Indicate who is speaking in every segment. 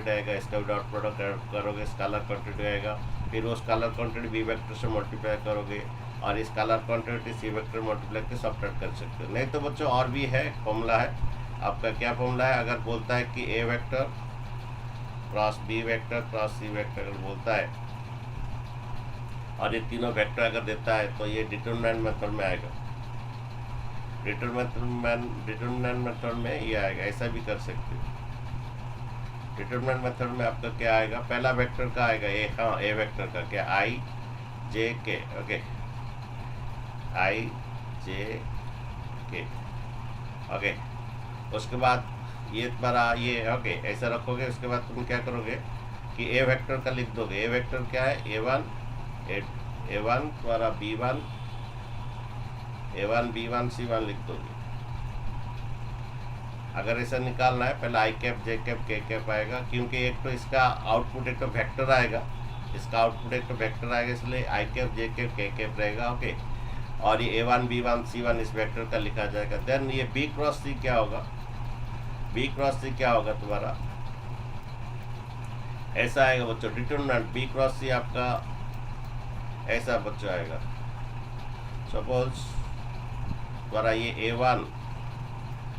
Speaker 1: Quantity आएगा, इसका dot product करोगे, स्केलर क्वांटिटी आएगा, फिर वो स्केलर क्वांटिटी बी वेक्टर से मल्टीप्लाई करोगे और इस स्केलर क्वांटिटी सी वेक्टर मल्टीप्लाई के सब्ट्रैक्ट कर सकते हो। नहीं तो बच्चों और भी है, फॉर्मूला है आपका। क्या फॉर्मूला है? अगर बोलता है कि A vector cross B vector cross C vector अगर बोलता है और ये तीनों वेक्टर अगर देता है तो ये डिटरमिनेंट मेथड में आएगा। डिटरमिनेंट मेथड में ये आएगा, ऐसा भी कर सकते हो। डिटरमिनेंट मेथड में आपका क्या आएगा? पहला वेक्टर का आएगा ए, हाँ ए वेक्टर का क्या, आई जे के, ओके आई जे के, ओके। उसके बाद ये तुम्हारा ये ओके ऐसा रखोगे। उसके बाद तुम क्या करोगे कि ए वेक्टर का लिख दोगे। ए वेक्टर क्या है? ए वन तुम्हारा B1 A1 B1 C1 लिख दोगे। अगर ऐसा निकालना है पहले आई कैप जे कैप के कैप आएगा, क्योंकि एक तो इसका आउटपुट एक तो वेक्टर आएगा, इसका आउटपुट एक तो वेक्टर आएगा, इसलिए आई कैप जे कैप के कैप रहेगा, ओके। और ये A1 B1 C1 इस वेक्टर का लिखा जाएगा। देन ये B क्रॉस C क्या होगा? B क्रॉस C क्या होगा तुम्हारा? ऐसा आएगा बच्चों, डिटरमिनेंट B क्रॉस C आपका ऐसा बच्चों आएगा। सपोज तुम्हारा ये A1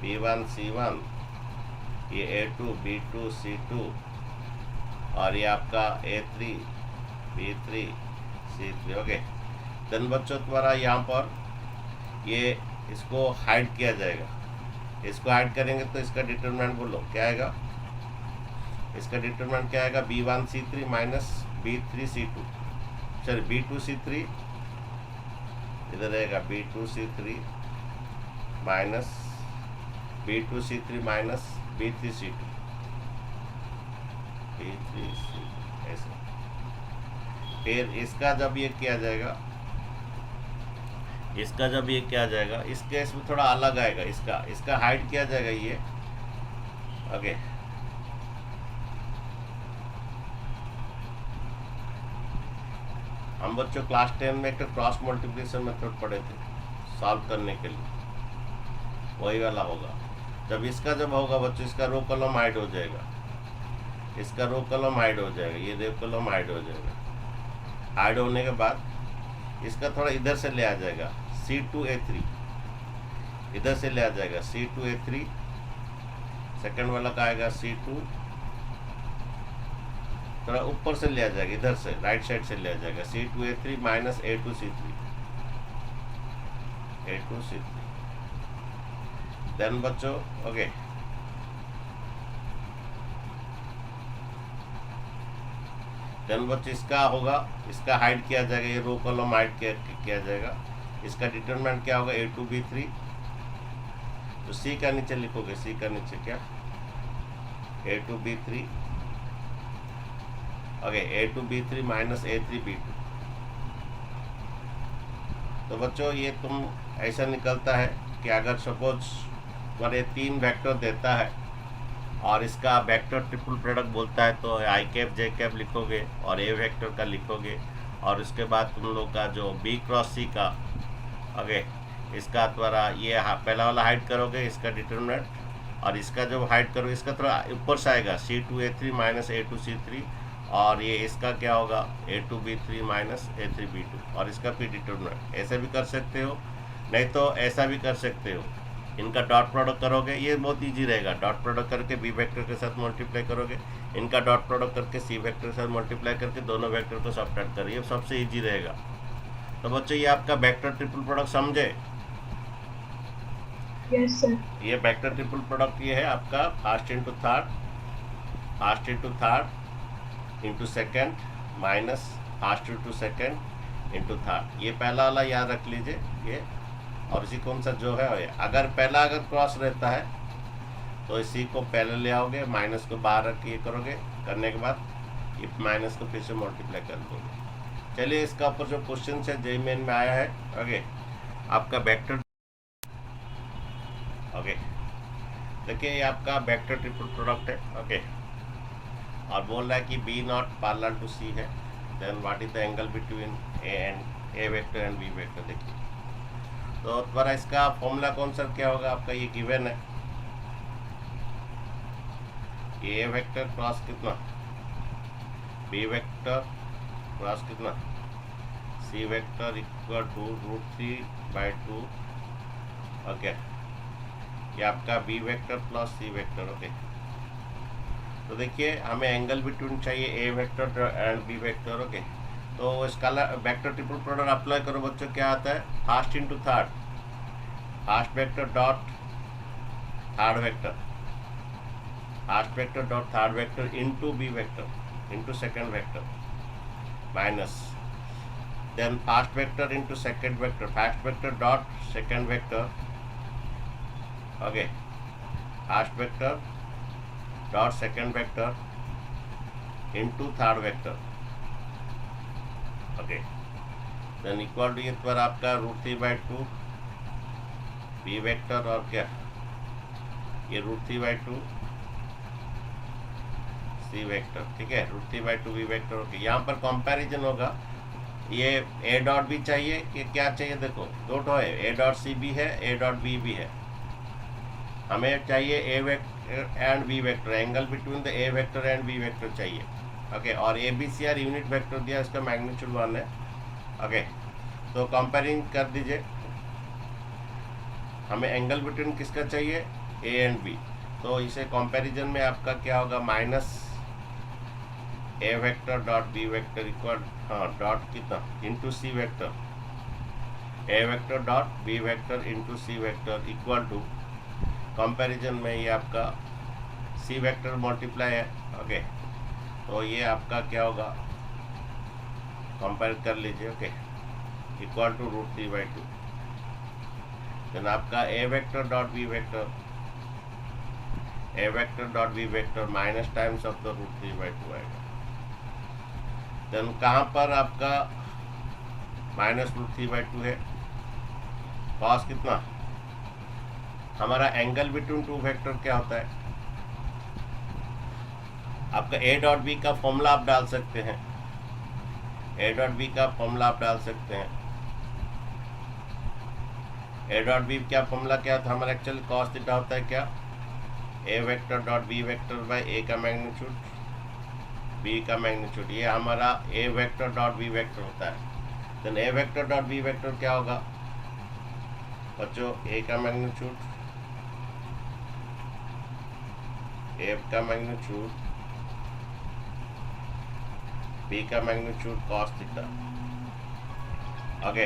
Speaker 1: B1 C1, ये A2 B2 C2 और ये आपका A3 B3 C3, okay. Then बच्चों तुम्हारा यहाँ पर ये इसको हाइड किया जाएगा। इसको हाइड करेंगे तो इसका डिटरमिनेंट बोलो क्या आएगा? इसका डिटरमिनेंट क्या आएगा? B1 C3 minus B3 C2, sorry B2 C3 इधर रहेगा, B2 C3 minus B2 C3 minus B3 C2 B3 C2 ऐसे। फिर इसका जब ये किया जाएगा, इसका जब ये किया जाएगा, इस केस में थोड़ा अलग आएगा। इसका हाइड किया जाएगा ये, ओके। हम बच्चों क्लास 10 में एक क्रॉस मल्टीप्लिकेशन मेथड पढ़े थे सॉल्व करने के लिए, वही वाला होगा। जब इसका जब होगा बच्चों, इसका रो कॉलम हाइड हो जाएगा, इसका रो कॉलम हाइड हो जाएगा, ये रो कॉलम हाइड हो जाएगा। हाइड होने के बाद इसका थोड़ा इधर से ले आ जाएगा, C2A3 इधर से ले आ जाएगा, C2A3। सेकंड वाला का आएगा C2, थोड़ा ऊपर से ले आ जाएगा, इधर से राइट साइड से ले आ जाएगा, C2A3 माइनस A2C3 देन बच्चों, ओके। देन बच्चों इसका होगा, इसका हाइड किया जाएगा, ये रो कॉलम हाइड किया जाएगा। इसका डिटरमिनेंट क्या होगा? A2 B3। तो C का नीचे लिखोगे, C का नीचे क्या? A2 B3, okay A2 B3 minus A3 B2। तो बच्चों ये तुम ऐसा निकलता है कि अगर सपोज तुम्हारे 3 वेक्टर देता है और इसका वेक्टर ट्रिपल प्रोडक्ट बोलता है तो आई कैप जे कैप लिखोगे और ए वेक्टर का लिखोगे, और उसके बाद तुम लोग का जो B क्रॉस C का, ओके, इसका तुम्हारा ये पहला वाला हाइड करोगे, इसका डिटरमिनेंट, और इसका जब हाइड करोगे इसका थोड़ा ऊपर से आएगा, C2A3 माइनस A2C3, और ये इसका क्या होगा? A2 B3 minus A3 B2, और इसका फिर डिटरमिनेंट। ऐसे भी कर सकते हो, नहीं तो ऐसा भी कर सकते हो। इनका डॉट प्रोडक्ट करोगे, ये बहुत इजी रहेगा। डॉट प्रोडक्ट करके बी वेक्टर के साथ मल्टीप्लाई करोगे, इनका डॉट प्रोडक्ट करके सी वेक्टर के साथ मल्टीप्लाई करके दोनों वेक्टर को सब्ट्रैक्ट करिए, ये सबसे इजी रहेगा। तो बच्चों ये आपका वेक्टर ट्रिपल प्रोडक्ट समझे?
Speaker 2: Yes sir.
Speaker 1: ये वेक्टर ट्रिपल प्रोडक्ट ये है आपका first into third, first into third into second minus first into second into third. ये पहला वाला याद रख लीजिए ये, और इसी कौन सा जो है अगर पहला अगर क्रॉस रहता है तो इसी को पहले ले आओगे, माइनस को बाहर रख के ये करोगे, करने के बाद ये माइनस को फिर से मल्टीप्लाई कर दोगे। चलिए इसका ऊपर जो क्वेश्चन है जेई मेन में आया है, ओके, आपका वेक्टर, ओके, देखिए ये आपका वेक्टर ट्रिपल प्रोडक्ट है, ओके, और बोल रहा है कि B not parallel to C है, then what is the angle between A vector and B vector. देखिए तो तुम्हारा इसका फॉर्मूला कौन सा क्या होगा आपका, ये गिवन है, ए वेक्टर क्रॉस कितना, बी वेक्टर क्रॉस कितना, C vector equal to √3/2। Okay, ये आपका B vector plus C vector. Okay, तो देखिए हमें एंगल बिटवीन चाहिए A vector and B vector. Okay, तो scalar vector triple product apply करो बच्चों, क्या आता है, first into third, first vector dot third vector, first vector dot third vector into B vector into second vector minus then first vector into second vector, first vector dot second vector. Okay, first vector dot second vector into third vector. Okay, then equal to ये पर आपका √3/2 B vector और क्या, ये √3/2 C vector. ठीक है, √3/2 B vector. Okay, यहाँ पर कंपैरिजन होगा, ये ए डॉट बी चाहिए कि क्या चाहिए, देखो दो ठो है, ए डॉट सी भी है, ए डॉट बी भी है। हमें चाहिए A vector and B vector, angle between the A vector and B vector चाहिए। ओके, और A B C are unit vector दिया, इसका मैग्नीट्यूड 1 है। ओके, तो कंपेयरिंग कर दीजिए, हमें एंगल बिटवीन किसका चाहिए, ए एंड बी। तो इसे कंपैरिजन में आपका क्या होगा, minus A vector dot B vector equal, हाँ डॉट कितना, into C vector, A vector dot B vector into C vector equal to, comparison में ये आपका सी वेक्टर मल्टीप्लाई है। ओके, तो ये आपका क्या होगा, कंपेयर कर लीजिए। ओके, इक्वल टू √3/2, देन आपका A vector dot B vector, A vector dot B vector minus times of the √3/2 आएगा। देन कहाँ पर आपका माइनस √3/2 है, कॉस कितना, हमारा एंगल बिटवीन टू वेक्टर क्या होता है, आपका ए डॉट बी का फॉर्मूला आप डाल सकते हैं, ए डॉट बी का फॉर्मूला आप डाल सकते हैं। ए डॉट बी क्या फॉर्मूला क्या था हमारा, एक्चुअली कॉस थीटा होता है क्या, A vector dot B vector by A का मैग्नीट्यूड बी का मैग्नीट्यूड, ये हमारा A vector dot B vector होता है। Then A vector dot B vector क्या होगा बच्चों, ए का मैग्नीट्यूड, ए का मैग्नीट्यूड बी का magnitude cos theta. Okay,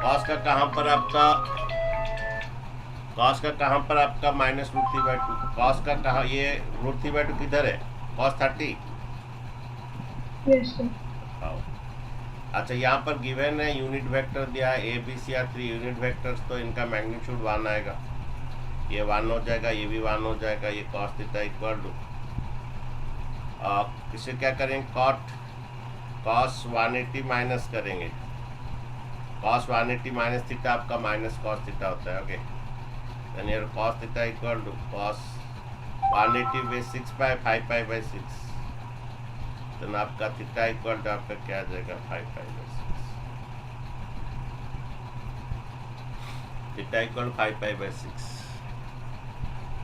Speaker 1: cos का कहाँ पर आपका, कॉस का कहाँ पर आपका माइनस √3/2, कॉस का कहाँ, ये √3/2 किधर है, cos 30।
Speaker 2: Yes sir.
Speaker 1: अच्छा, यहाँ पर गिवन है यूनिट वेक्टर दिया है A B C are 3 unit vectors, तो इनका मैग्नीट्यूड 1 आएगा, ये 1 हो जाएगा, ये भी 1 हो जाएगा, ये cos थीटा इक्वल टू, इसे क्या करेंगे, cos 180 माइनस करेंगे, cos 180 माइनस थीटा आपका माइनस cos थीटा होता है। Okay, then here cos theta equal to cos 180/6/5π/6, तो आपका थीटा इक्वल टू आपका क्या आ जाएगा, 5π/6, थीटा इक्वल 5π/6,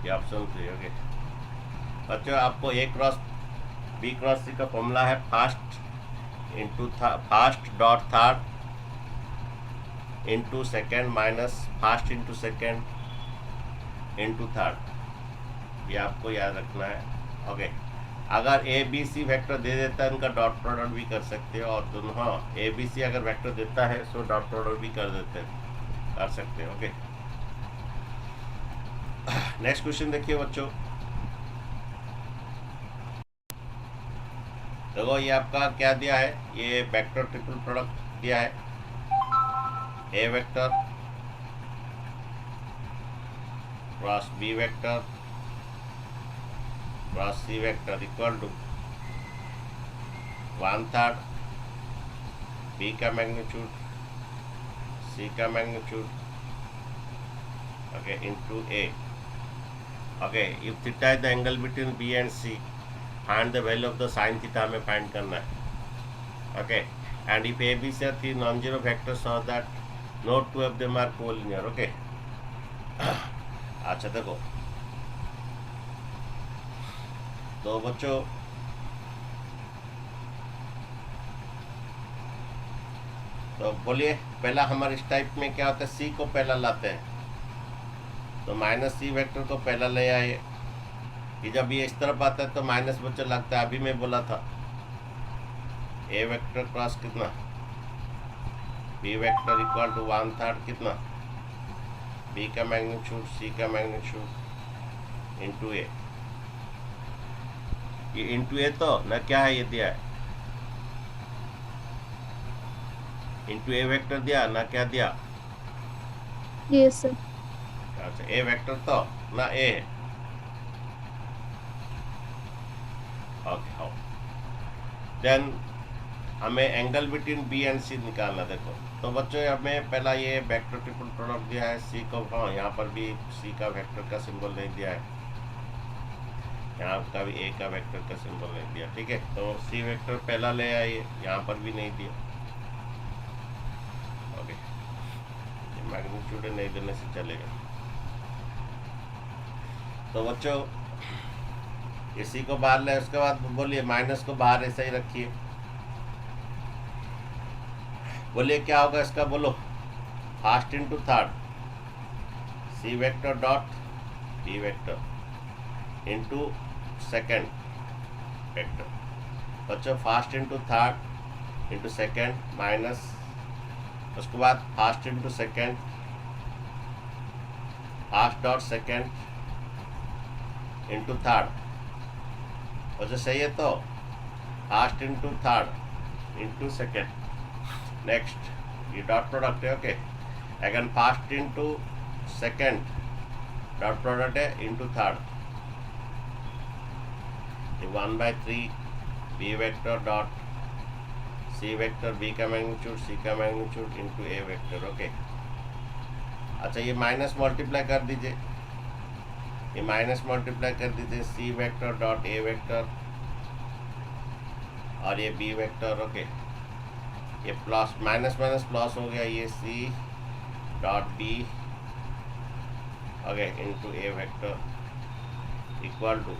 Speaker 1: ये ऑप्शन 3। ओके बच्चों, आपको ए क्रॉस बी क्रॉस सी का फॉर्मूला है first dot third into second minus first into second into third, ये आपको याद रखना है। ओके, अगर ए बी सी वेक्टर दे देता है, इनका डॉट प्रोडक्ट भी कर सकते हो, और दोनों, हाँ ए बी सी अगर वेक्टर देता है तो डॉट प्रोडक्ट भी कर सकते हैं। ओके, नेक्स्ट क्वेश्चन देखिए बच्चों, देखो ये आपका क्या दिया है, ये वेक्टर ट्रिपल प्रोडक्ट दिया है, A vector cross B vector cross C vector equal to 1/3 B का मैग्नीट्यूड सी का magnitude, okay, into A. Okay, if theta is the angle between B and C, find the value of the sine theta हमें find करना है। Okay, and if A B C are 3 non zero vectors so that no 2 of them are collinear. Okay, अच्छा देखो तो बच्चों तो बोलिए पहला हमारे इस टाइप में क्या होता है, सी को पहला लाते हैं, तो माइनस सी वेक्टर को पहला ले आए कि जब ये इस तरफ आता है तो माइनस बच्चों लगता है, अभी मैं बोला था ए वेक्टर क्रॉस कितना, बी वेक्टर इक्वल टू 1/3 कितना, बी का मैग्नीट्यूड सी का मैग्नीट्यूड इंटू ए, ये इंटू ए तो ना क्या है, ये दिया है इंटू ए वेक्टर दिया ना, क्या दिया,
Speaker 2: Yes, sir.
Speaker 1: अच्छा ए वेक्टर तो ना ए है, ओके हाँ। देन हमें एंगल बिटवीन बी एंड सी निकालना, देखो तो बच्चों हमें पहला ये वेक्टर ट्रिपल प्रोडक्ट दिया है, सी को हाँ यहाँ पर भी सी का वेक्टर का सिंबल नहीं दिया है, यहाँ का भी ए का वेक्टर का सिंबल नहीं दिया, ठीक है। तो सी वेक्टर पहला ले आइए, यहाँ पर भी नहीं दिया, ओके मैग्नीट्यूड नहीं देने से चलेगा। तो बच्चों इसी को बाहर ले, उसके बाद बोलिए माइनस को बाहर ऐसा ही रखिए, बोलिए क्या होगा इसका, बोलो first into third, C vector dot B vector into second vector, बच्चों first into third into second minus, उसके बाद first into second, first dot second into third, और जो सही है तो first into third into second, next ये dot product है, okay again first into second dot product है into third, 1/3 B vector dot C vector, B का magnitude C का magnitude into A vector, okay. अच्छा ये माइनस मल्टीप्लाई कर दीजिए, ये माइनस मल्टीप्लाई कर दीजिए, C vector dot A vector और ये बी वेक्टर, ओके ये प्लस माइनस माइनस प्लस हो गया, ये C dot B okay into A vector equal to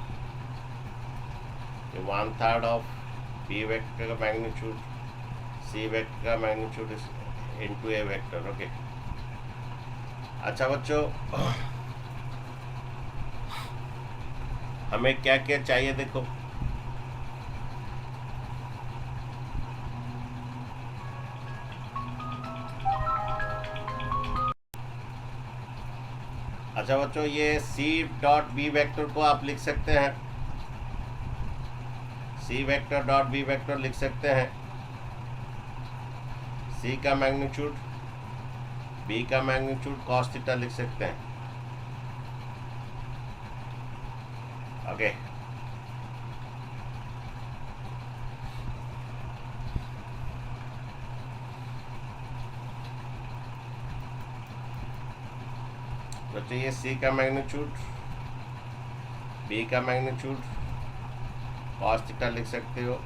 Speaker 1: 1/3 of B vector का मैग्नीट्यूड सी वेक्टर का magnitude into A vector, okay. अच्छा बच्चों हमें क्या क्या चाहिए, देखो अच्छा बच्चों ये सी डॉट बी वेक्टर को आप लिख सकते हैं, C vector dot B vector लिख सकते हैं, सी का मैग्नीट्यूड बी का मैग्नीट्यूड कॉस थीटा लिख सकते हैं, ओके बच्चों ये सी का मैग्नीट्यूड बी का मैग्नीट्यूड कॉस थीटा लिख सकते हो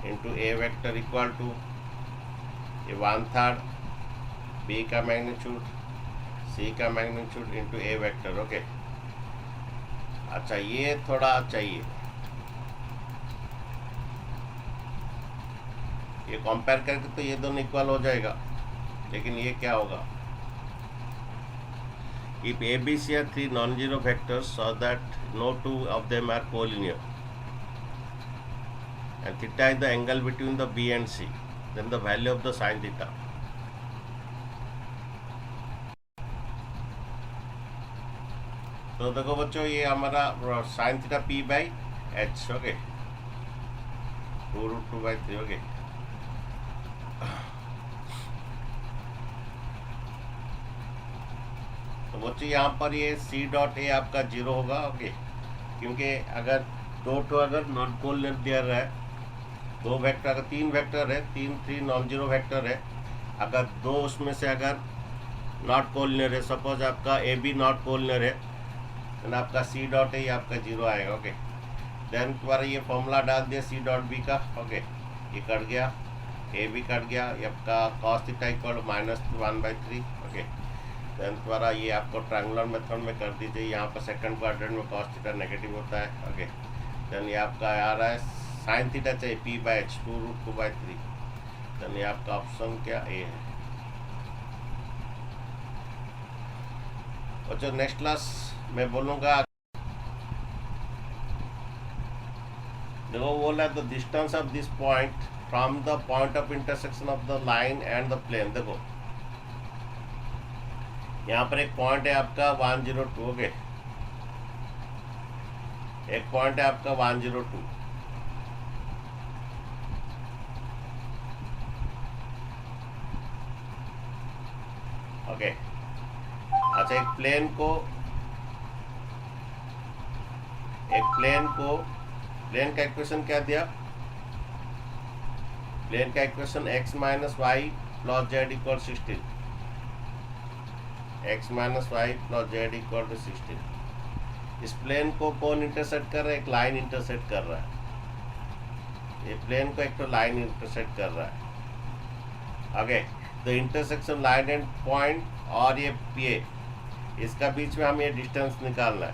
Speaker 1: into A vector equal to ये 1/3 बी का मैग्नीट्यूड सी का magnitude into A vector, okay. अच्छा ये थोड़ा चाहिए, ये कंपेयर करके तो ये दोनों इक्वल हो जाएगा, लेकिन ये क्या होगा, if ABC are 3 non-zero vectors so that no two of them are collinear and theta is the angle between the B and C, then the value of the sin theta. तो देखो बच्चों ये हमारा sin theta P by H, okay 2√2/3, okay. तो बच्चों यहाँ पर ये सी डॉट ए आपका 0 होगा, ओके क्योंकि अगर दो ठो अगर नॉन कोलिनियर दिया रहा है, दो वेक्टर अगर तीन वेक्टर है, तीन नॉन जीरो वेक्टर है, अगर दो उसमें से अगर नॉट कोलिनियर है, सपोज आपका ए बी नॉट कोलिनियर है, देन आपका सी डॉट ए आपका 0 आएगा, ओके। देन तुम्हारा ये फॉर्मूला डाल दिया सी डॉट बी का, ओके ये कट गया, ए बी कट गया, ये आपका cos theta equal -1/3, okay. Then तुम्हारा ये आपको ट्रायंगुलर मेथड में कर दीजिए, यहाँ पर सेकंड क्वाड्रेंट में कॉस थीटा नेगेटिव होता है, ओके। देन ये आपका आ रहा है साइन थीटा चाहिए p/h 2√2/3। देन ये आपका ऑप्शन क्या ए है। और जो नेक्स्ट क्लास मैं बोलूँगा, देखो बोला है the distance of this point from the point of intersection of the line and the plane. देखो यहाँ पर एक पॉइंट है आपका 102, ओके, एक पॉइंट है आपका 102, ओके। अच्छा, एक प्लेन का इक्वेशन क्या दिया? प्लेन का equation x minus Y plus Z equal 16, x minus Y plus Z equal to 16। इस प्लेन को कौन इंटरसेक्ट कर रहा है? एक लाइन इंटरसेक्ट कर रहा है। ये प्लेन को एक तो लाइन इंटरसेक्ट कर रहा है, okay. The intersection line and point और ये P, इसका बीच में हमें ये डिस्टेंस निकालना है,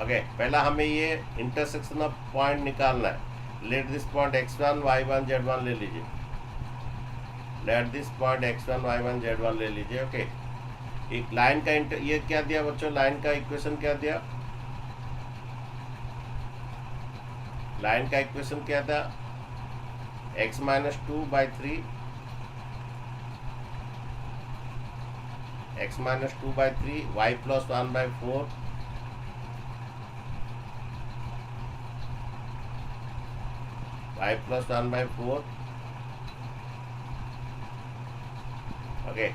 Speaker 1: ओके। पहला हमें ये इंटरसेक्शन ऑफ पॉइंट निकालना है। Let this point x1 y1 z1 ले लीजिए, let this point x1 y1 z1 ले लीजिए, ओके। एक लाइन का ये क्या दिया बच्चों? लाइन का इक्वेशन क्या दिया? लाइन का इक्वेशन क्या था? x minus 2/3, x minus 2/3 y plus 1/4 y plus 1/4, okay.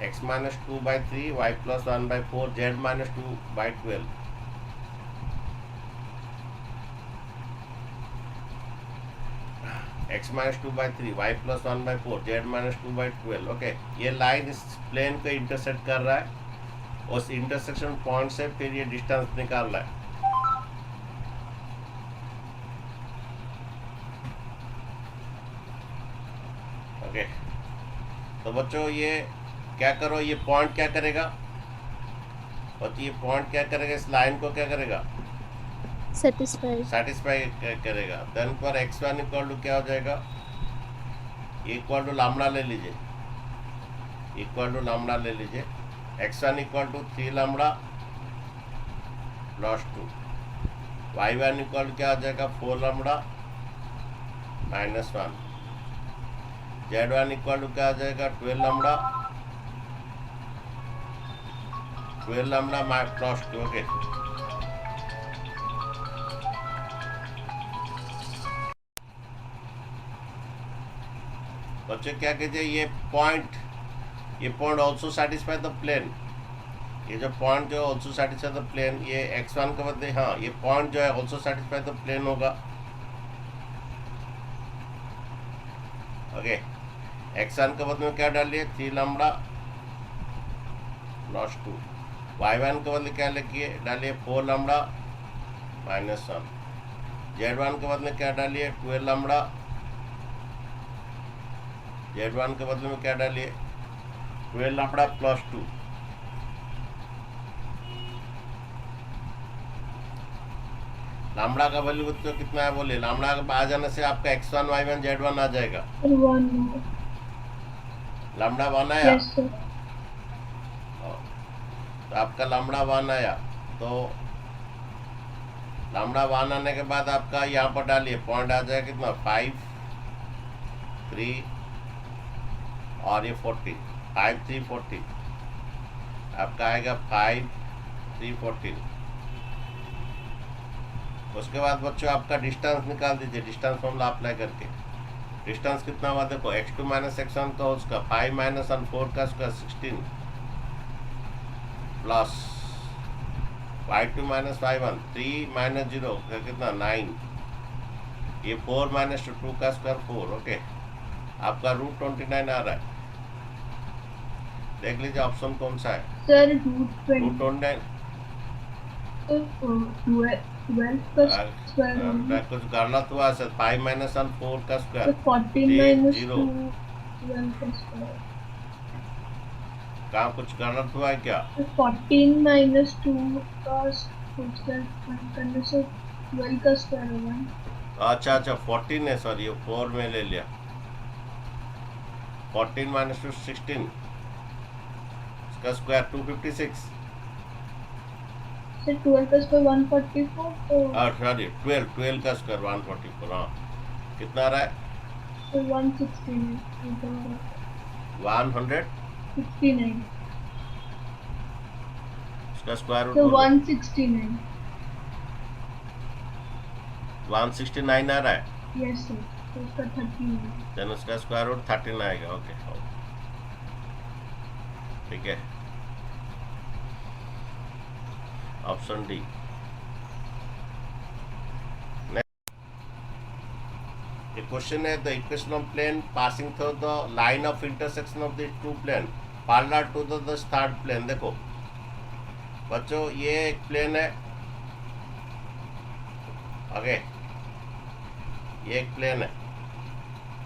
Speaker 1: x minus 2/3 y plus 1/4 z minus 2/12, x minus 2/3 y plus 1/4 z minus 2/12, okay. ये लाइन इस प्लेन को इंटरसेक्ट कर रहा है, उस इंटरसेक्शन पॉइंट से फिर ये डिस्टेंस निकाल रहा है, ओके। तो बच्चों ये क्या करो, ये पॉइंट क्या करेगा? और ये पॉइंट क्या करेगा? इस लाइन को क्या करेगा? सेटिस्फाई करेगा। देन पर x1 इक्वल टू क्या हो जाएगा? इक्वल टू लैम्बडा ले लीजिए, इक्वल टू लैम्बडा ले लीजिए। x1 equal to 3 lambda plus 2, y1 equal to क्या हो जाएगा? 4 lambda minus 1, z1 equal to क्या हो जाएगा? 12 लैम्बडा प्लस 2, ओके। बच्चे क्या कीजिए, ये point also satisfy the plane. ये जो पॉइंट जो ऑल्सो सेटिस्फाई द प्लेन, ये x1 के बदले, हाँ, ये पॉइंट जो है ऑल्सो सेटिस्फाई द प्लेन होगा, ओके। x1 के बदले में क्या डालिए? 3 लैम्बडा प्लस 2, y1 के बदले क्या लिखिए? डालिए 4 लैम्बडा माइनस 1, z1 के बदले क्या डालिए? 12 लैम्बडा, z1 के बदले में क्या डालिए? 12 लैम्बडा प्लस 2, लैम्बडा का वैल्यू बच्चों कितना है बोले? लैम्बडा आ जाने से आपका x1 y1 z1 आ जाएगा। लैम्बडा 1 आया, तो आपका लैम्बडा 1 आया। तो लैम्बडा 1 आने के बाद आपका यहाँ पर डालिए, पॉइंट आ जाएगा कितना? 5 3 और ये 40, 5 3 40, आपका आएगा 5 3 14। उसके बाद बच्चों आपका डिस्टेंस निकाल दीजिए, डिस्टेंस फॉर्मूला अप्लाई करके। डिस्टेंस कितना हुआ देखो, x2 माइनस x1 तो उसका 5 माइनस 4 का square 16 plus y2 minus y1 3 minus 0 कितना 9, ये 4 माइनस 2 का स्क्वायर 4, ओके। आपका √29 आ रहा है। देख लीजिए ऑप्शन कौन सा है
Speaker 2: सर।
Speaker 1: √29। कुछ गलत हुआ सर, 5 माइनस 4 का स्क्वायर 0। कहाँ कुछ गलत हुआ है क्या?
Speaker 2: 14 माइनस 2 का स्क्वायर करने से 12 का स्क्वायर होगा।
Speaker 1: अच्छा अच्छा 14 है, सॉरी ये 4 में ले लिया। 14 माइनस टू 16, इसका स्क्वायर 256।
Speaker 2: सर 12 का स्क्वायर 144, तो
Speaker 1: सॉरी 12, 12 का स्क्वायर 144। हाँ, कितना आ रहा है?
Speaker 2: सर 169
Speaker 1: 100।
Speaker 2: 69।
Speaker 1: इसका स्क्वायर रूट
Speaker 2: तो
Speaker 1: बोलो।
Speaker 2: 169।
Speaker 1: 169 आ रहा है।
Speaker 2: यस सर, तो उसका 13 है।
Speaker 1: देन उसका स्क्वायर रूट 13 आएगा। ओके, ठीक है, option D. The question is the equation of plane passing through the line of intersection of the two plane parallel to the third plane। देखो बच्चों, ये एक प्लेन है, आगे ये एक प्लेन है।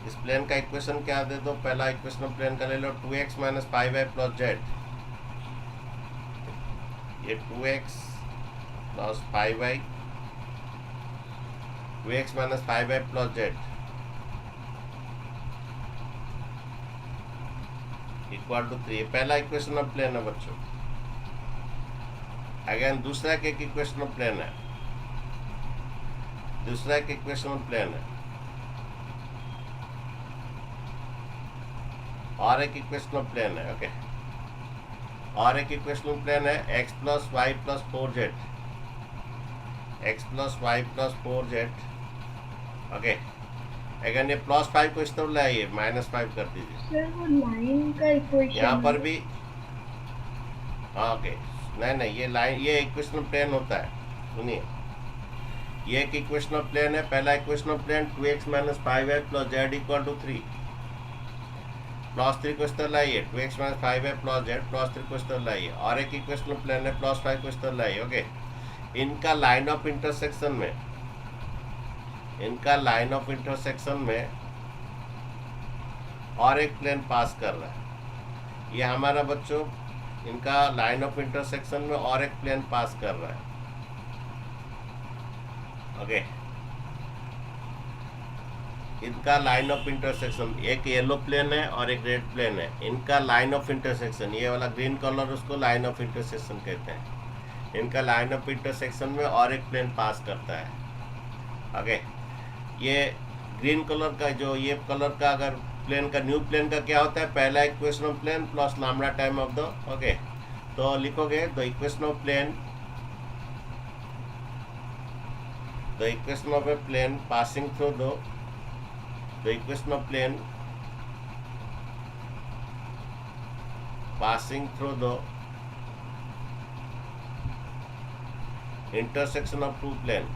Speaker 1: इस प्लेन का इक्वेशन क्या दे दो? पहला इक्वेशन ऑफ प्लेन का ले लो, 2x minus 5y plus Z. ये 2x plus 5y, 2x minus 5y plus Z equal to 3। पहला इक्वेशन ऑफ प्लेन है बच्चों। अगेन दूसरा एक इक्वेशन ऑफ प्लेन है, दूसरा एक इक्वेशन ऑफ प्लेन है, और एक इक्वेशन ऑफ प्लेन है। ओके, और एक इक्वेशन ऑफ प्लेन है, x plus Y plus 4z, x plus Y plus 4z। Okay, again ये प्लस 5 को इस तरफ लाइए, -5 कर दीजिए।
Speaker 2: सर वो लाइन का इक्वेशन
Speaker 1: यहाँ पर भी हाँ, ओके, नहीं ये लाइन, ये इक्वेशन ऑफ प्लेन होता है। सुनिए, ये एक इक्वेशन ऑफ प्लेन है। पहला equation of plane 2x minus 5y plus Z equal to 3, plus 3 को इस तरह लाइए, 2x minus 5y plus Z, plus 3 को इस तरह लाइए। और एक इक्वेशन ऑफ प्लेन है, प्लस 5 को इस तरह लाइए। ओके, इनका लाइन ऑफ इंटरसेक्शन में, इनका लाइन ऑफ इंटरसेक्शन में और एक प्लेन पास कर रहा है। ये हमारा बच्चों, इनका लाइन ऑफ इंटरसेक्शन में और एक प्लेन पास कर रहा है। ओके, इनका लाइन ऑफ इंटरसेक्शन, एक येलो प्लेन है और एक रेड प्लेन है। इनका लाइन ऑफ इंटरसेक्शन, ये वाला ग्रीन कलर, उसको लाइन ऑफ इंटरसेक्शन कहते हैं। इनका लाइन ऑफ इंटरसेक्शन में और एक प्लेन पास करता है। ओके, ये ग्रीन कलर का, जो ये कलर का अगर प्लेन का, न्यू प्लेन का क्या होता है? पहला equation of plane plus lambda time of the. Okay, तो लिखोगे the equation of plane, the equation of a plane passing through the equation of plane passing through the intersection of two plane.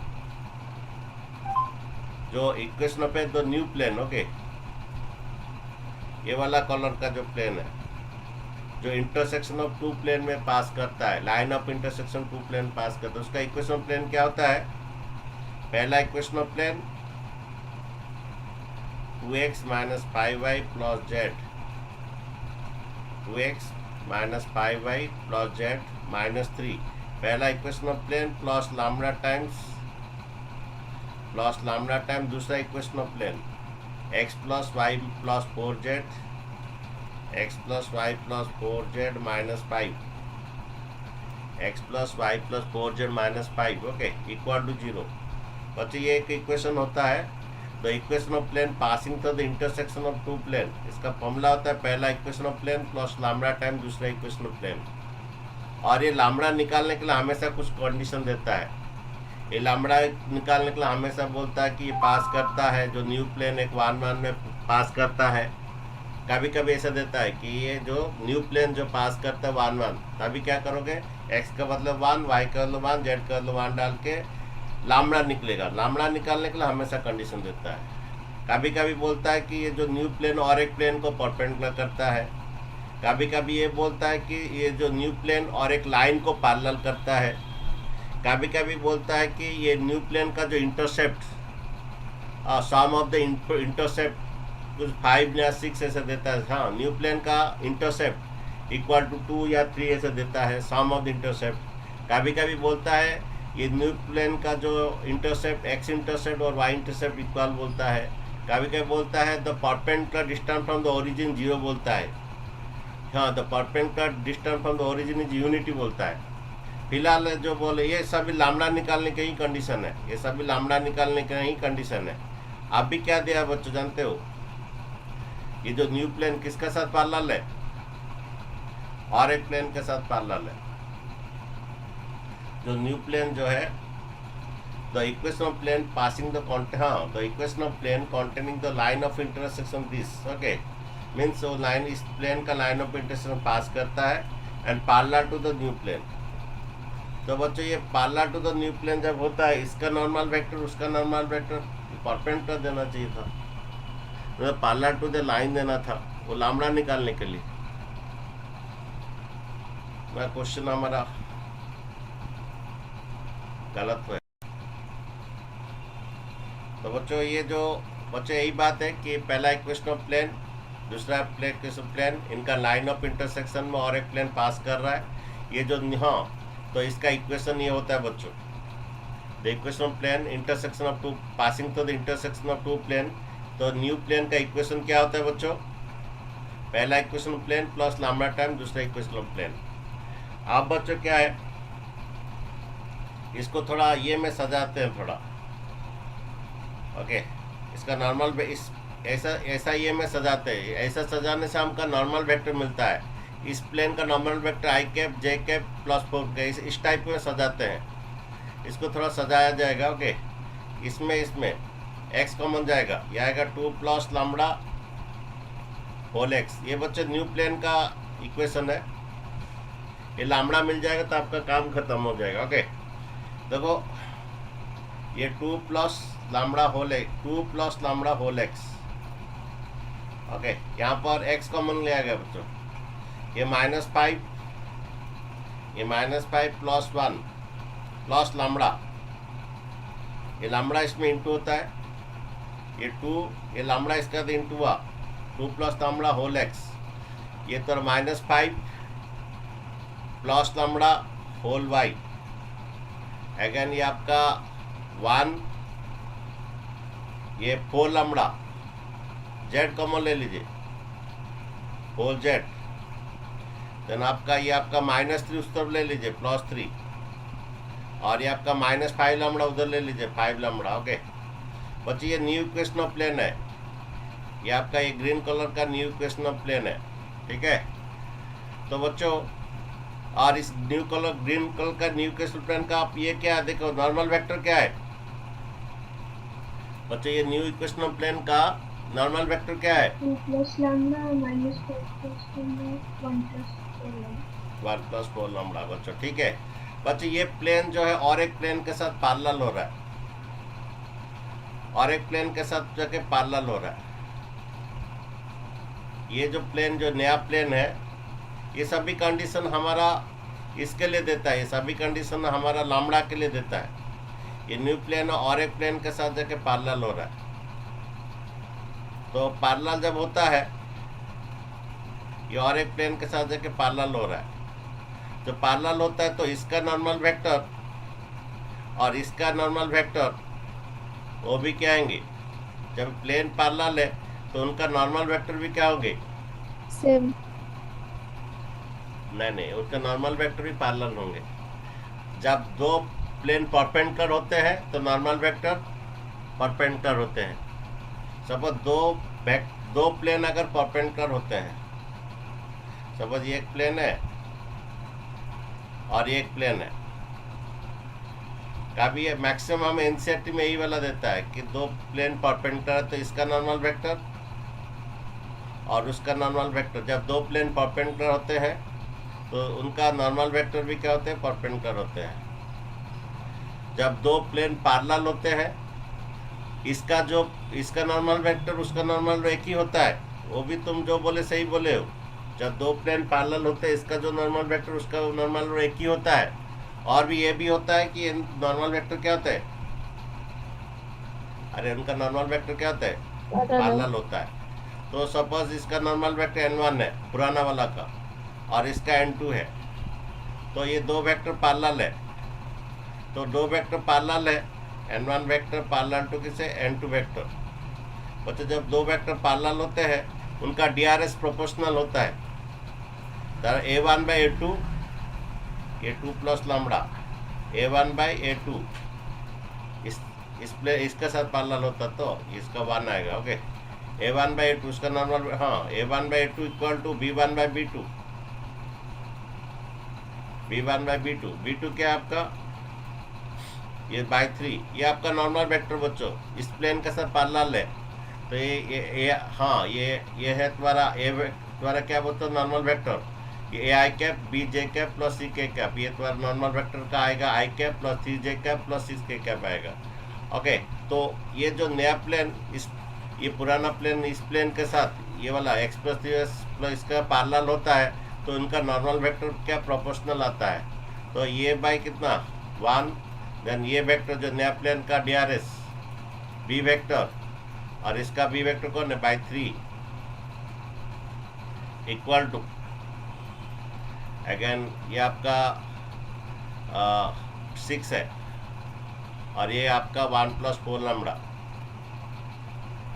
Speaker 1: जो equation of the new plane, okay, ये वाला colour का जो plane है, जो intersection of two plane में pass करता है, line of intersection two plane pass करता है, उसका इक्वेशन ऑफ प्लेन क्या होता है? पहला equation of plane 2x minus 5y plus z, 2x minus 5y plus z minus 3। पहला equation of plane plus lambda time दूसरा equation of plane x plus Y plus 4z, x plus Y plus 4z minus 5, x plus Y plus 4z minus 5। Okay, equal to 0। बच्चे ये एक equation होता है, the equation of plane passing through the intersection of two plane. इसका formula होता है पहला equation of plane plus lambda time दूसरा इक्वेशन ऑफ प्लेन। और ये लैम्डा निकालने के लिए हमेशा कुछ कंडीशन देता है। ये लैम्डा निकालने के लिए हमेशा बोलता है कि ये पास करता है, जो न्यू प्लेन एक 1 में पास करता है। कभी कभी ऐसा देता है कि ये जो न्यू प्लेन जो पास करता है 1, तभी क्या करोगे, x का मतलब 1, y का मतलब 1, z का मतलब 1 डाल के लैम्डा निकलेगा। लैम्डा निकालने के लिए हमेशा कंडीशन देता है। कभी कभी बोलता है कि ये जो न्यू प्लेन और एक प्लेन को परपेंडिकुलर करता है। कभी कभी ये बोलता है कि ये जो न्यू प्लेन और एक लाइन को पैरेलल करता है। कभी कभी बोलता है कि ये न्यू प्लेन का जो intercept, sum of the intercept कुछ 5 या 6 ऐसे देता है। हाँ, न्यू प्लेन का इंटरसेप्ट इक्वल टू 2 या 3 ऐसे देता है, सम ऑफ द इंटरसेप्ट। कभी कभी बोलता है ये न्यू प्लेन का जो इंटरसेप्ट एक्स इंटरसेप्ट और वाई इंटरसेप्ट इक्वल बोलता है, कभी कभी बोलता है the perpendicular distance from the origin 0 बोलता है, हाँ the perpendicular distance from the origin is unity बोलता है। फिलहाल जो बोले ये सभी लामड़ा निकालने की ही कंडीशन है, ये सभी लामड़ा निकालने की ही कंडीशन है। आप भी क्या दिया बच्चों जानते हो, ये जो न्यू प्लेन किसके साथ पैरेलल है, और एक प्लेन के साथ पैरेलल है। जो न्यू प्लेन जो है the equation of plane passing the the equation of plane containing the line of intersection this, okay, means वो लाइन इस प्लेन का लाइन ऑफ इंटरसेक्शन पास करता है and parallel to the new plane. तो बच्चों ये parallel to the new plane जब होता है, इसका नॉर्मल वेक्टर उसका नॉर्मल वेक्टर परपेंडिकुलर देना चाहिए था, तो पैरेलल टू द लाइन देना था, वो लामड़ा निकालने के लिए। मैं क्वेश्चन हमारा गलत है। तो बच्चों ये जो बच्चों यही बात है कि पहला इक्वेशन ऑफ प्लेन, दूसरा इक्वेशन प्लेन, इनका लाइन ऑफ इंटरसेक्शन में और एक प्लेन पास कर रहा है, ये जो हाँ, तो इसका इक्वेशन ये होता है बच्चों, the equation of plane intersection of two passing to the intersection of two plane. तो न्यू प्लेन का इक्वेशन क्या होता है बच्चों, पहला equation of plane plus lambda time दूसरा इक्वेशन ऑफ प्लेन। अब बच्चों क्या है, इसको थोड़ा ये में सजाते हैं थोड़ा, ओके, इसका नॉर्मल इस ऐसा ये में सजाते हैं, ऐसा सजाने से हमका नॉर्मल वेक्टर मिलता है। इस प्लेन का नॉर्मल वेक्टर आई कैप जे कैप प्लस 4 के इस टाइप में सजाते हैं। इसको थोड़ा सजाया जाएगा, ओके, इसमें एक्स कॉमन जाएगा, यह आएगा 2 प्लस लैम्डा होल एक्स। ये बच्चे न्यू प्लेन का इक्वेशन है, ये लैम्डा मिल जाएगा तो आपका काम खत्म हो जाएगा, ओके। देखो ये 2 plus lambda whole x, okay, यहाँ पर एक्स कॉमन लिया गया बच्चों, ये -5 प्लस 1 प्लस लैम्डा, ये लैम्डा इसमें इंटू होता है, ये 2 ये लैम्डा इसका इंटू हुआ 2 प्लस लैम्डा होल एक्स, ये तो -5 plus lambda whole y, again ये आपका 1, ये 4 लैम्डा, जेड कॉमन ले लीजिए, होल जेड, देन आपका ये आपका -3 उस तरफ ले लीजिए +3, और ये आपका -5 लैम्डा उधर ले लीजिए 5 लैम्डा, ओके। बच्चे ये न्यू इक्वेशन ऑफ प्लेन है, ये आपका ये ग्रीन कलर का न्यू इक्वेशन ऑफ प्लेन है, ठीक है। तो बच्चों और इस ग्रीन कलर का न्यू इक्वेशन प्लेन का आप ये क्या देखो, नॉर्मल वेक्टर क्या है बच्चों, ये न्यू इक्वेशन ऑफ प्लेन का नॉर्मल वेक्टर क्या है,
Speaker 2: 2 plus lambda -5 plus
Speaker 1: 1 plus 4 lambda बच्चों, ठीक है। बच्चों ये प्लेन जो है और एक प्लेन के साथ पैरेलल हो रहा है, और एक प्लेन के साथ जाके पैरेलल हो रहा है। ये जो प्लेन जो नया प्लेन है, ये सभी कंडीशन हमारा इसके लिए देता है, ये सभी कंडीशन हमारा लैम्डा के लिए देता है। ये न्यू प्लेन और एक प्लेन के साथ जाके पैरेलल हो रहा है। तो पैरेलल जब होता है, ये और एक प्लेन के साथ जाके पैरेलल हो रहा है, जो पैरेलल होता है तो इसका नॉर्मल वेक्टर और इसका नॉर्मल वेक्टर वो भी क्या आएंगे, जब प्लेन पैरेलल है तो उनका नॉर्मल वेक्टर भी क्या होंगे,
Speaker 3: सेम।
Speaker 1: नहीं उसका नॉर्मल वेक्टर भी पैरेलल होंगे। जब दो प्लेन परपेंडिकुलर होते हैं तो नॉर्मल वेक्टर परपेंडिकुलर होते हैं। सपोज दो प्लेन अगर परपेंडिकुलर होते हैं, सपोज ये एक प्लेन है और ये एक प्लेन है, कभी ये मैक्सिमम हमें एनसीईआरटी में यही वाला देता है कि दो प्लेन परपेंडिकुलर है तो इसका नॉर्मल वेक्टर और उसका नॉर्मल वेक्टर, जब दो प्लेन परपेंडिकुलर होते हैं तो उनका नॉर्मल वेक्टर भी क्या होते हैं, परपेंडिकुलर होते हैं। जब दो प्लेन पैरेलल होते हैं, इसका नॉर्मल वेक्टर उसका नॉर्मल एक ही होता है, वो भी तुम जो बोले सही बोले हो। जब दो प्लेन पैरेलल होते हैं, इसका जो नॉर्मल वेक्टर उसका नॉर्मल एक ही होता है। और भी ये भी होता है कि नॉर्मल वेक्टर क्या होता है, अरे उनका नॉर्मल वेक्टर क्या होता है, पैरेलल होता है। तो सपोज इसका नॉर्मल वेक्टर n1 है पुराना वाला का, और इसका n2 है, तो ये दो वेक्टर पैरेलल है तो दो वेक्टर पैरेलल है, n1 वेक्टर पैरेलल टू किसे, n2 वेक्टर। बच्चों जब दो वेक्टर पैरेलल होते हैं उनका DRS प्रोपोर्शनल होता है। a1 by a2 plus lambda a1 by a2 इसके साथ पैरेलल होता तो इसका 1 आएगा। ओके, a1 by a2 इसका नॉर्मल, हाँ a1 by a2 equal to b1 by b2, b1 by b2, b2 क्या है आपका, ये बाई 3, ये आपका नॉर्मल वेक्टर बच्चों इस प्लेन के साथ पैरेलल है। तो ये हाँ ये है तुम्हारा क्या बोलते हो नॉर्मल वेक्टर, ये a i cap b j cap plus c k cap, ये तुम्हारा नॉर्मल वेक्टर का आएगा i cap plus c j cap plus c k cap आएगा। ओके, तो ये जो नया प्लेन ये पुराना प्लेन इस प्लेन के साथ ये वाला एक्स प्लस प्लस इसका पैरेलल होता है, तो इनका नॉर्मल वेक्टर क्या प्रोपोर्शनल आता है। तो ये बाई कितना 1, देन ये वेक्टर जो नया प्लेन का DRS बी वेक्टर और इसका बी वेक्टर कौन है बाई 3 इक्वल टू अगेन ये आपका 6 है और ये आपका 1 प्लस 4 लैम्बडा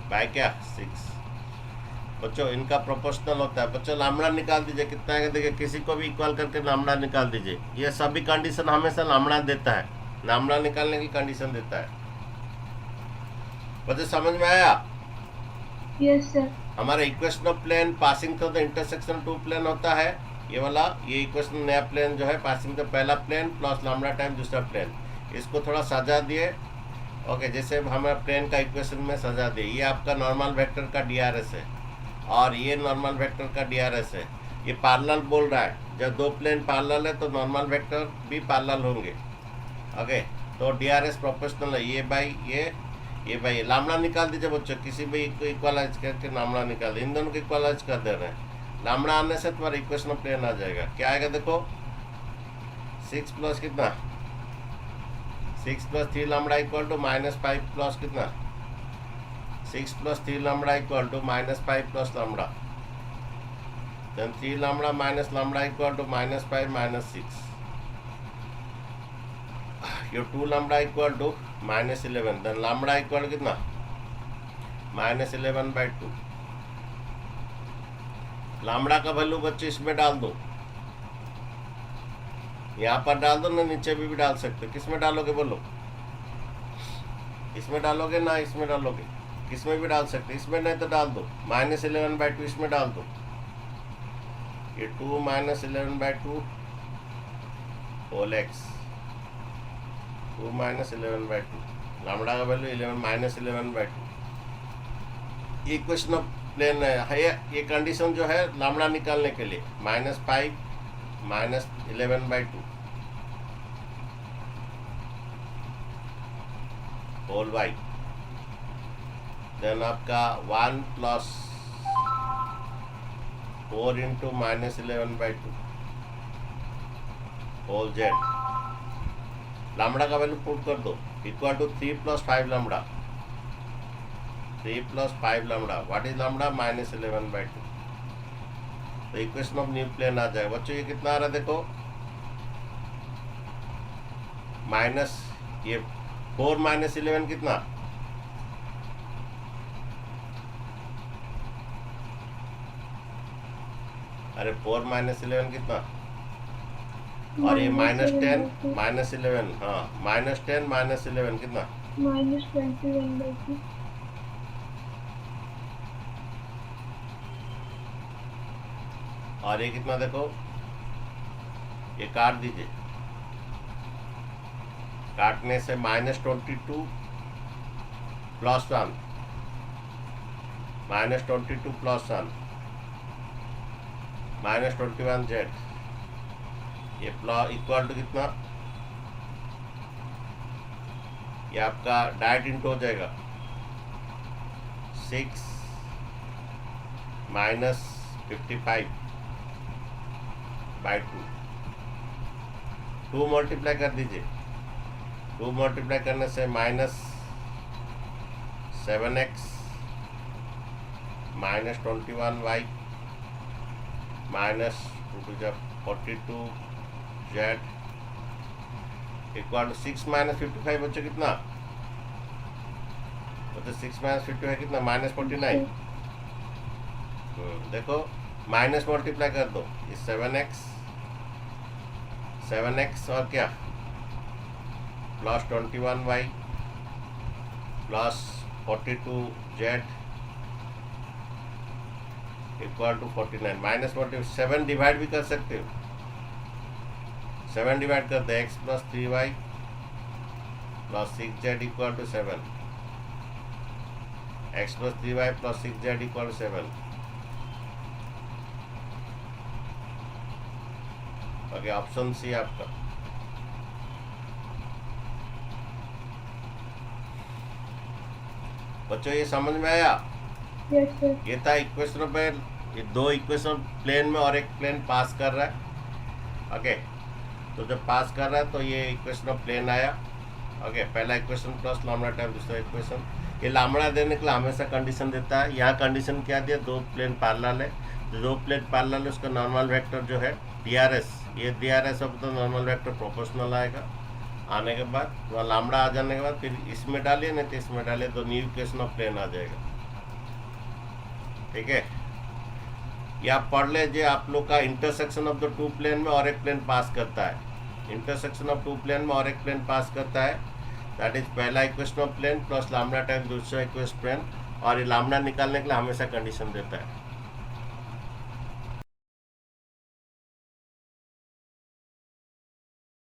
Speaker 1: बाय क्या 6। बच्चों इनका प्रोपोर्शनल होता है। बच्चों लैम्बडा निकाल दीजिए कितना है, देखिए किसी को भी इक्वल करके लैम्बडा निकाल दीजिए। ये सभी कंडीशन हमेशा लैम्बडा देता है, लैम्बडा निकालने की कंडीशन देता है। बच्चों समझ में आया?
Speaker 2: Yes sir.
Speaker 1: हमारा equation of plane passing through the intersection two plane होता है ये वाला, ये इक्वेशन नया प्लेन जो है पासिंग द पहला प्लेन प्लस लैम्बडा टाइम दूसरा प्लेन। इसको थोड़ा सजा दिए, ओके, जैसे हमारे प्लेन का इक्वेशन में सजा दिए। ये आपका नॉर्मल वेक्टर का DRS है और ये नॉर्मल वेक्टर का DRS है। ये पैरेलल बोल रहा है, जब दो प्लेन पैरेलल है तो नॉर्मल वेक्टर भी पैरेलल होंगे। ओके, तो DRS प्रोपोर्शनल है, ये बाई ये भाई लैम्बडा निकाल दीजिए बच्चों, किसी भी को इक्वलाइज करके लैम्बडा निकाल दे, इन दोनों को इक्वलाइज कर दे रहे हैं। लैम्बडा आने से तुम्हारा इक्वेशन ऑफ प्लेन आ जाएगा। क्या आएगा देखो 6 प्लस कितना 6 plus 3 lambda equal to -5 plus कितना 6 plus 3 lambda equal to -5 plus lambda, then 3 lambda minus lambda equal to -5 -6, ये 2 lambda equal to -11, then lambda equal कितना -11/2। लैम्बडा का वैल्यू बच्चे इसमें डाल दो, यहाँ पर डाल दो ना, नीचे भी डाल सकते हो। किस में डालोगे बोलो, इसमें डालोगे ना इसमें डालोगे, किस में भी डाल सकते, इसमें नहीं तो डाल दो -11/2, इसमें डाल दो। ये 2 -11/2 होल x, 2 -11/2, लैम्बडा का वैल्यू 11/2। इक्वेशन ऑफ प्लेन है ये कंडीशन जो है लैम्बडा निकालने के लिए -5 -11/2 होल y, देन आपका 1 plus 4 into -11/2 whole z। Lambda का वैल्यू पुट कर दो equal to 3 plus 5 lambda, 3 plus 5 lambda, what is lambda -11/2। तो इक्वेशन ऑफ न्यू प्लेन आ जाएगा बच्चों। ये कितना आ रहा है देखो, माइनस ये 4 -11 कितना, अरे 4 -11 कितना, और ये -10 -11, हाँ -10 -11 कितना
Speaker 2: -21/2।
Speaker 1: और ये कितना देखो, ये काट दीजिए, काटने से -22 प्लस 1 -22 प्लस 1 -21z, ये प्लस इक्वल टू कितना, ये आपका डायरेक्ट इंटू हो जाएगा 6 -55/2, 2 मल्टीप्लाई कर दीजिए, 2 मल्टीप्लाई करने से -7x -21y -2 42z equal to 6 minus 55 बच्चों कितना? तो 6 माइनस 50 है कितना? -49। देखो माइनस मल्टीप्लाई कर दो, ये 7x और क्या plus 21y plus 42z equal to 49। Minus 7 divide भी कर सकते हो, 7 डिवाइड कर दे, x plus 3y plus 6z equal to 7, x plus 3y plus 6z equal to 7। Okay, option C आपका। बच्चों ये समझ में आया?
Speaker 2: Yes sir.
Speaker 1: ये था इक्वेशन पे, ये दो इक्वेशन प्लेन में और एक प्लेन पास कर रहा है। ओके, तो जब पास कर रहा है तो ये इक्वेशन ऑफ प्लेन आया। ओके, पहला इक्वेशन प्लस लामड़ा टाइम दूसरा इक्वेशन। ये लामड़ा देने के लिए हमेशा कंडीशन देता है। यहाँ कंडीशन क्या दिया? दो प्लेन पैरेलल है, तो दो प्लेन पैरेलल है उसका नॉर्मल वेक्टर जो है DRS, ये DRS अब तो नॉर्मल वेक्टर प्रोपोर्शनल आएगा। आने के बाद वहाँ लामड़ा आ जाने के बाद फिर इसमें डालिए, नहीं तो इसमें डालिए, तो न्यू इक्वेशन ऑफ प्लेन आ जाएगा। ठीक है, ये आप पढ़ लीजिए। आप लोग का intersection of the two plane में और एक प्लेन पास करता है, इंटरसेक्शन ऑफ टू प्लेन में और एक प्लेन पास करता है, दैट इज पहला equation of plane plus lambda time दूसरा इक्वेशन प्लेन। और ये लामड़ा निकालने के लिए हमेशा कंडीशन देता है।